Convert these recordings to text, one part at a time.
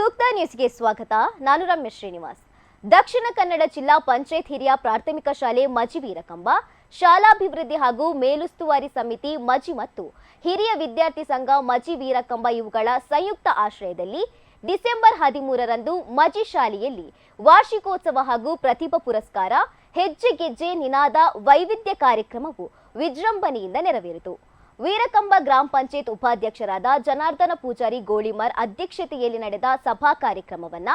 ಸೂಕ್ತ ನ್ಯೂಸ್ಗೆ ಸ್ವಾಗತ. ನಾನು ರಮೇಶ್ ಶ್ರೀನಿವಾಸ್. ದಕ್ಷಿಣ ಕನ್ನಡ ಜಿಲ್ಲಾ ಪಂಚಾಯತ್ ಹಿರಿಯ ಪ್ರಾಥಮಿಕ ಶಾಲೆ ಮಜಿ ವೀರಕಂಬ, ಶಾಲಾಭಿವೃದ್ಧಿ ಹಾಗೂ ಮೇಲುಸ್ತುವಾರಿ ಸಮಿತಿ ಮಜಿ ಮತ್ತು ಹಿರಿಯ ವಿದ್ಯಾರ್ಥಿ ಸಂಘ ಮಜಿ ವೀರಕಂಬ ಇವುಗಳ ಸಂಯುಕ್ತ ಆಶ್ರಯದಲ್ಲಿ ಡಿಸೆಂಬರ್ 13ರಂದು ಮಜಿ ಶಾಲೆಯಲ್ಲಿ ವಾರ್ಷಿಕೋತ್ಸವ ಹಾಗೂ ಪ್ರತಿಭಾ ಪುರಸ್ಕಾರ, ಹೆಜ್ಜೆ ಗೆಜ್ಜೆ ನಿನಾದ ವೈವಿಧ್ಯ ಕಾರ್ಯಕ್ರಮವು ವಿಜೃಂಭಣೆಯಿಂದ ನೆರವೇರಿತು. ವೀರಕಂಬ ಗ್ರಾಮ ಪಂಚಾಯತ್ ಉಪಾಧ್ಯಕ್ಷರಾದ ಜನಾರ್ದನ ಪೂಜಾರಿ ಗೋಳಿಮರ್ ಅಧ್ಯಕ್ಷತೆಯಲ್ಲಿ ನಡೆದ ಸಭಾ ಕಾರ್ಯಕ್ರಮವನ್ನ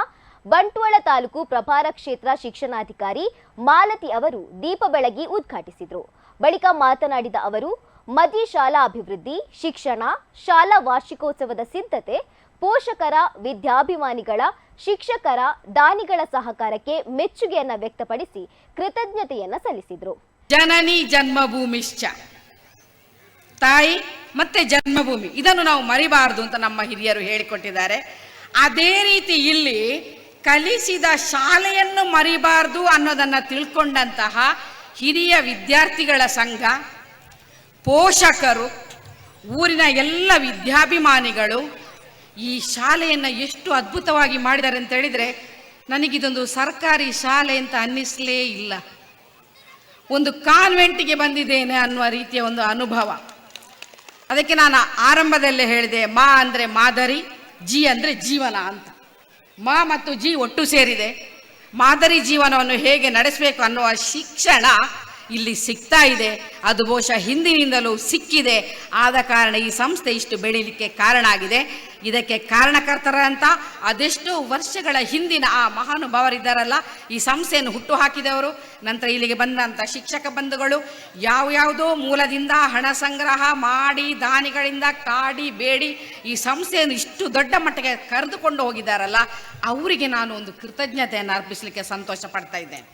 ಬಂಟ್ವಾಳ ತಾಲೂಕು ಪ್ರಭಾರ ಕ್ಷೇತ್ರ ಶಿಕ್ಷಣಾಧಿಕಾರಿ ಮಾಲತಿ ಅವರು ದೀಪ ಬೆಳಗಿ ಉದ್ಘಾಟಿಸಿದರು. ಬಳಿಕ ಮಾತನಾಡಿದ ಅವರು, ಮಜಿ ಶಾಲಾ ಅಭಿವೃದ್ಧಿ, ಶಿಕ್ಷಣ, ಶಾಲಾ ವಾರ್ಷಿಕೋತ್ಸವದ ಸಿದ್ಧತೆ, ಪೋಷಕರ, ವಿದ್ಯಾಭಿಮಾನಿಗಳ, ಶಿಕ್ಷಕರ, ದಾನಿಗಳ ಸಹಕಾರಕ್ಕೆ ಮೆಚ್ಚುಗೆಯನ್ನ ವ್ಯಕ್ತಪಡಿಸಿ ಕೃತಜ್ಞತೆಯನ್ನ ಸಲ್ಲಿಸಿದರು. ಜನನಿ ಜನ್ಮಭೂಮಿಶ್ಚ, ತಾಯಿ ಮತ್ತೆ ಜನ್ಮಭೂಮಿ, ಇದನ್ನು ನಾವು ಮರಿಬಾರದು ಅಂತ ನಮ್ಮ ಹಿರಿಯರು ಹೇಳಿಕೊಟ್ಟಿದ್ದಾರೆ. ಅದೇ ರೀತಿ ಇಲ್ಲಿ ಕಲಿಸಿದ ಶಾಲೆಯನ್ನು ಮರಿಬಾರದು ಅನ್ನೋದನ್ನು ತಿಳ್ಕೊಂಡಂತಹ ಹಿರಿಯ ವಿದ್ಯಾರ್ಥಿಗಳ ಸಂಘ, ಪೋಷಕರು, ಊರಿನ ಎಲ್ಲ ವಿದ್ಯಾಭಿಮಾನಿಗಳು ಈ ಶಾಲೆಯನ್ನು ಎಷ್ಟು ಅದ್ಭುತವಾಗಿ ಮಾಡಿದ್ದಾರೆ ಅಂತ ಹೇಳಿದರೆ, ನನಗಿದೊಂದು ಸರ್ಕಾರಿ ಶಾಲೆ ಅಂತ ಅನ್ನಿಸಲೇ ಇಲ್ಲ, ಒಂದು ಕಾನ್ವೆಂಟಿಗೆ ಬಂದಿದ್ದೇನೆ ಅನ್ನುವ ರೀತಿಯ ಒಂದು ಅನುಭವ. ಅದಕ್ಕೆ ನಾನು ಆರಂಭದಲ್ಲೇ ಹೇಳಿದೆ, ಮಾ ಅಂದರೆ ಮಾದರಿ, ಜಿ ಅಂದರೆ ಜೀವನ ಅಂತ. ಮಾ ಮತ್ತು ಜಿ ಒಟ್ಟು ಸೇರಿದೆ. ಮಾದರಿ ಜೀವನವನ್ನು ಹೇಗೆ ನಡೆಸಬೇಕು ಅನ್ನುವ ಶಿಕ್ಷಣ ಇಲ್ಲಿ ಸಿಗ್ತಾ ಇದೆ. ಅದು ಬಹುಶಃ ಹಿಂದಿನಿಂದಲೂ ಸಿಕ್ಕಿದೆ. ಆದ ಕಾರಣ ಈ ಸಂಸ್ಥೆ ಇಷ್ಟು ಬೆಳೀಲಿಕ್ಕೆ ಕಾರಣ ಆಗಿದೆ. ಇದಕ್ಕೆ ಕಾರಣಕರ್ತರಂತ ಅದೆಷ್ಟೋ ವರ್ಷಗಳ ಹಿಂದಿನ ಆ ಮಹಾನುಭಾವರಿದ್ದಾರಲ್ಲ, ಈ ಸಂಸ್ಥೆಯನ್ನು ಹುಟ್ಟು ಹಾಕಿದವರು, ನಂತರ ಇಲ್ಲಿಗೆ ಬಂದಂಥ ಶಿಕ್ಷಕ ಬಂಧುಗಳು, ಯಾವ್ಯಾವುದೋ ಮೂಲದಿಂದ ಹಣ ಸಂಗ್ರಹ ಮಾಡಿ ದಾನಿಗಳಿಂದ ಕಾಡಿ ಬೇಡಿ ಈ ಸಂಸ್ಥೆಯನ್ನು ಇಷ್ಟು ದೊಡ್ಡ ಮಟ್ಟಿಗೆ ಕರೆದುಕೊಂಡು ಹೋಗಿದ್ದಾರಲ್ಲ, ಅವರಿಗೆ ನಾನು ಒಂದು ಕೃತಜ್ಞತೆಯನ್ನು ಅರ್ಪಿಸಲಿಕ್ಕೆ ಸಂತೋಷ ಪಡ್ತಾ ಇದ್ದೇನೆ.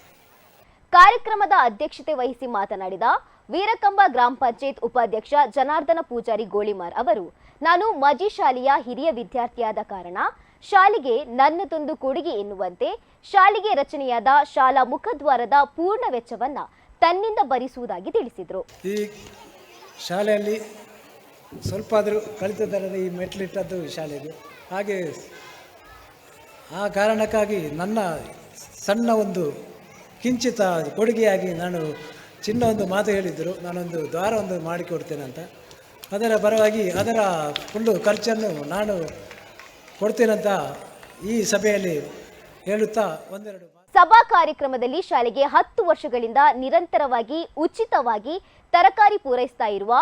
ಕಾರ್ಯಕ್ರಮದ ಅಧ್ಯಕ್ಷತೆ ವಹಿಸಿ ಮಾತನಾಡಿದ ವೀರಕಂಬ ಗ್ರಾಮ ಪಂಚಾಯತ್ ಉಪಾಧ್ಯಕ್ಷ ಜನಾರ್ದನ ಪೂಜಾರಿ ಗೋಳಿಮಾರ್ ಅವರು, ನಾನು ಮಜಿ ಶಾಲೆಯ ಹಿರಿಯ ವಿದ್ಯಾರ್ಥಿಯಾದ ಕಾರಣ ಶಾಲೆಗೆ ನನ್ನದೊಂದು ಕೊಡುಗೆ ಎನ್ನುವಂತೆ ಶಾಲೆಗೆ ರಚನೆಯಾದ ಶಾಲಾ ಮುಖದ್ವಾರದ ಪೂರ್ಣ ವೆಚ್ಚವನ್ನ ತನ್ನಿಂದ ಭರಿಸುವುದಾಗಿ ತಿಳಿಸಿದರು. ಈ ಶಾಲೆಯಲ್ಲಿ ಸ್ವಲ್ಪ ಆದರೂ ಕಲಿತದರಲ್ಲಿ ಈ ಮೆಟ್ಲಿಟ್ಟದ್ದು ಶಾಲೆಗೆ. ಹಾಗೆ ಆ ಕಾರಣಕ್ಕಾಗಿ ನನ್ನ ಸಣ್ಣ ಒಂದು ಕಿಂಚಿತ ಕೊಡುಗೆಯಾಗಿ ನಾನು ಚಿನ್ನ ಒಂದು ಮಾತು ಹೇಳಿದ್ದರು, ನಾನೊಂದು ದ್ವಾರವೊಂದು ಮಾಡಿಕೊಡ್ತೇನೆ ಅಂತ. ಅದರ ಪರವಾಗಿ ಅದರ ಫುಲ್ಲು ಖರ್ಚನ್ನು ನಾನು ಕೊಡ್ತೇನಂತ ಈ ಸಭೆಯಲ್ಲಿ ಹೇಳುತ್ತಾ ಒಂದೆರಡು ಸಭಾ ಕಾರ್ಯಕ್ರಮದಲ್ಲಿ ಶಾಲೆಗೆ 10 ವರ್ಷಗಳಿಂದ ನಿರಂತರವಾಗಿ ಉಚಿತವಾಗಿ ತರಕಾರಿ ಪೂರೈಸ್ತಾ ಇರುವ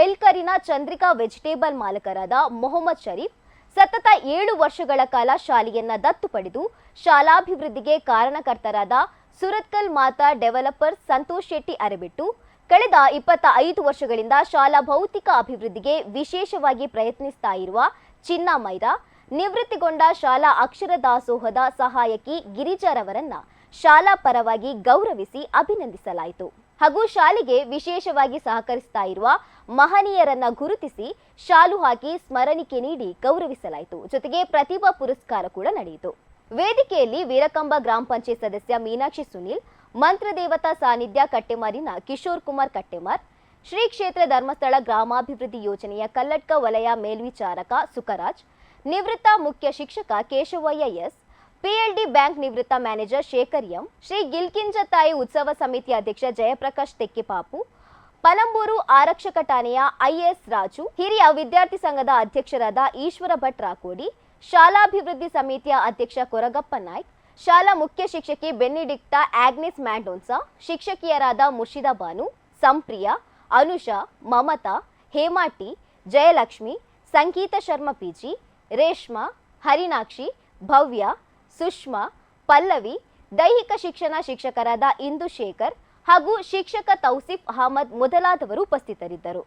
ಮೆಲ್ಕರಿನ ಚಂದ್ರಿಕಾ ವೆಜಿಟೇಬಲ್ ಮಾಲಕರಾದ ಮೊಹಮ್ಮದ್ ಶರೀಫ್ ಸತತ 7 ವರ್ಷಗಳ ಕಾಲ ಶಾಲೆಯನ್ನ ದತ್ತು ಪಡೆದು ಶಾಲಾಭಿವೃದ್ಧಿಗೆ ಕಾರಣಕರ್ತರಾದ ಸುರತ್ಕಲ್ ಮಾತಾ ಡೆವಲಪರ್ ಸಂತೋಷ್ ಶೆಟ್ಟಿ ಅರೆಬಿಟ್ಟು ಕಳೆದ 25 ವರ್ಷಗಳಿಂದ ಶಾಲಾ ಭೌತಿಕ ಅಭಿವೃದ್ಧಿಗೆ ವಿಶೇಷವಾಗಿ ಪ್ರಯತ್ನಿಸ್ತಾ ಇರುವ ಚಿನ್ನ ಮೈರಾ, ನಿವೃತ್ತಿಗೊಂಡ ಶಾಲಾ ಅಕ್ಷರ ದಾಸೋಹದ ಸಹಾಯಕಿ ಗಿರಿಜಾರವರನ್ನ ಶಾಲಾ ಪರವಾಗಿ ಗೌರವಿಸಿ ಅಭಿನಂದಿಸಲಾಯಿತು. ಹಾಗೂ ಶಾಲೆಗೆ ವಿಶೇಷವಾಗಿ ಸಹಕರಿಸ್ತಾ ಇರುವ ಮಹನೀಯರನ್ನ ಗುರುತಿಸಿ ಶಾಲು ಹಾಕಿ ಸ್ಮರಣಿಕೆ ನೀಡಿ ಗೌರವಿಸಲಾಯಿತು. ಜೊತೆಗೆ ಪ್ರತಿಭಾ ಪುರಸ್ಕಾರ ಕೂಡ ನಡೆಯಿತು. ವೇದಿಕೆಯಲ್ಲಿ ವೀರಕಂಬ ಗ್ರಾಮ ಪಂಚಾಯತ್ ಸದಸ್ಯ ಮೀನಾಕ್ಷಿ ಸುನಿಲ್, ಮಂತ್ರದೇವತಾ ಸಾನ್ನಿಧ್ಯ ಕಟ್ಟೆಮಾರಿನ ಕಿಶೋರ್ ಕುಮಾರ್ ಕಟ್ಟೆಮಾರ್, ಶ್ರೀ ಕ್ಷೇತ್ರ ಧರ್ಮಸ್ಥಳ ಗ್ರಾಮಾಭಿವೃದ್ಧಿ ಯೋಜನೆಯ ಕಲ್ಲಡ್ಕ ವಲಯ ಮೇಲ್ವಿಚಾರಕ ಸುಖರಾಜ್, ನಿವೃತ್ತ ಮುಖ್ಯ ಶಿಕ್ಷಕ ಕೇಶವಯ್ಯ ಎಸ್, ಪಿಎಲ್ಡಿ ಬ್ಯಾಂಕ್ ನಿವೃತ್ತ ಮ್ಯಾನೇಜರ್ ಶೇಖರ್ ಎಂ, ಶ್ರೀ ಗಿಲ್ಕಿಂಜತಾಯಿ ಉತ್ಸವ ಸಮಿತಿ ಅಧ್ಯಕ್ಷ ಜಯಪ್ರಕಾಶ್ ತೆಕ್ಕೆಪಾಪು, ಪಲಂಬೂರು ಆರಕ್ಷಕ ಠಾಣೆಯ ಐಎಸ್ ರಾಜು, ಹಿರಿಯ ವಿದ್ಯಾರ್ಥಿ ಸಂಘದ ಅಧ್ಯಕ್ಷರಾದ ಈಶ್ವರ ಭಟ್ ರಾಕೋಡಿ, ಶಾಲಾಭಿವೃದ್ಧಿ ಸಮಿತಿಯ ಅಧ್ಯಕ್ಷ ಕೊರಗಪ್ಪ ನಾಯ್ಕ್, ಶಾಲಾ ಮುಖ್ಯ ಶಿಕ್ಷಕಿ ಬೆನ್ನಿಡಿಕ್ಟಾ ಆಗ್ನೆಸ್ ಮ್ಯಾಂಡೋನ್ಸಾ, ಶಿಕ್ಷಕಿಯರಾದ ಮುರ್ಷಿದಾ ಬಾನು, ಸಂಪ್ರಿಯಾ, ಅನುಷಾ, ಮಮತಾ, ಹೇಮಾಟಿ, ಜಯಲಕ್ಷ್ಮಿ, ಸಂಗೀತ ಶರ್ಮಾ ಪಿಜಿ, ರೇಷ್ಮಾ, ಹರಿನಾಕ್ಷಿ, ಭವ್ಯ, ಸುಷ್ಮಾ, ಪಲ್ಲವಿ, ದೈಹಿಕ ಶಿಕ್ಷಣ ಶಿಕ್ಷಕರಾದ ಇಂದು ಶೇಖರ್ ಹಾಗೂ ಶಿಕ್ಷಕ ತೌಸಿಫ್ ಅಹಮದ್ ಮೊದಲಾದವರು ಉಪಸ್ಥಿತರಿದ್ದರು.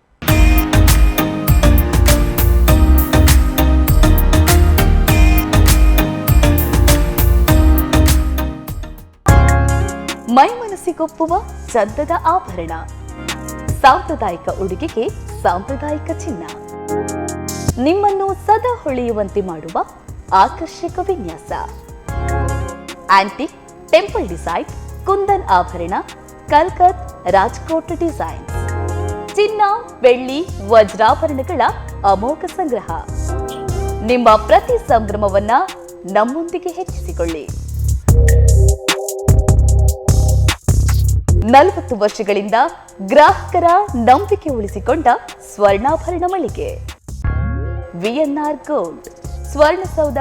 ಮೈ ಮನಸ್ಸಿಗೊಪ್ಪುವ ಚಂದದ ಆಭರಣ, ಸಾಂಪ್ರದಾಯಿಕ ಉಡುಗೆಗೆ ಸಾಂಪ್ರದಾಯಿಕ ಚಿನ್ನ, ನಿಮ್ಮನ್ನು ಸದಾ ಹೊಳೆಯುವಂತೆ ಮಾಡುವ ಆಕರ್ಷಕ ವಿನ್ಯಾಸ, ಆಂಟಿಕ್, ಟೆಂಪಲ್ ಡಿಸೈನ್, ಕುಂದನ್ ಆಭರಣ, ಕಲ್ಕತ್, ರಾಜ್ಕೋಟ್ ಡಿಸೈನ್, ಚಿನ್ನ, ಬೆಳ್ಳಿ, ವಜ್ರಾಭರಣಗಳ ಅಮೋಘ ಸಂಗ್ರಹ. ನಿಮ್ಮ ಪ್ರತಿ ಸಂಭ್ರಮವನ್ನ ನಮ್ಮೊಂದಿಗೆ ಹೆಚ್ಚಿಸಿಕೊಳ್ಳಿ. 40 ವರ್ಷಗಳಿಂದ ಗ್ರಾಹಕರ ನಂಬಿಕೆ ಉಳಿಸಿಕೊಂಡ ಸ್ವರ್ಣಾಭರಣ ಮಳಿಗೆ ವಿಎನ್ಆರ್ ಗೋಲ್ಡ್, ಸ್ವರ್ಣಸೌಧ,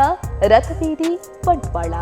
ರಥಬೀದಿ, ಬಂಟ್ವಾಳ.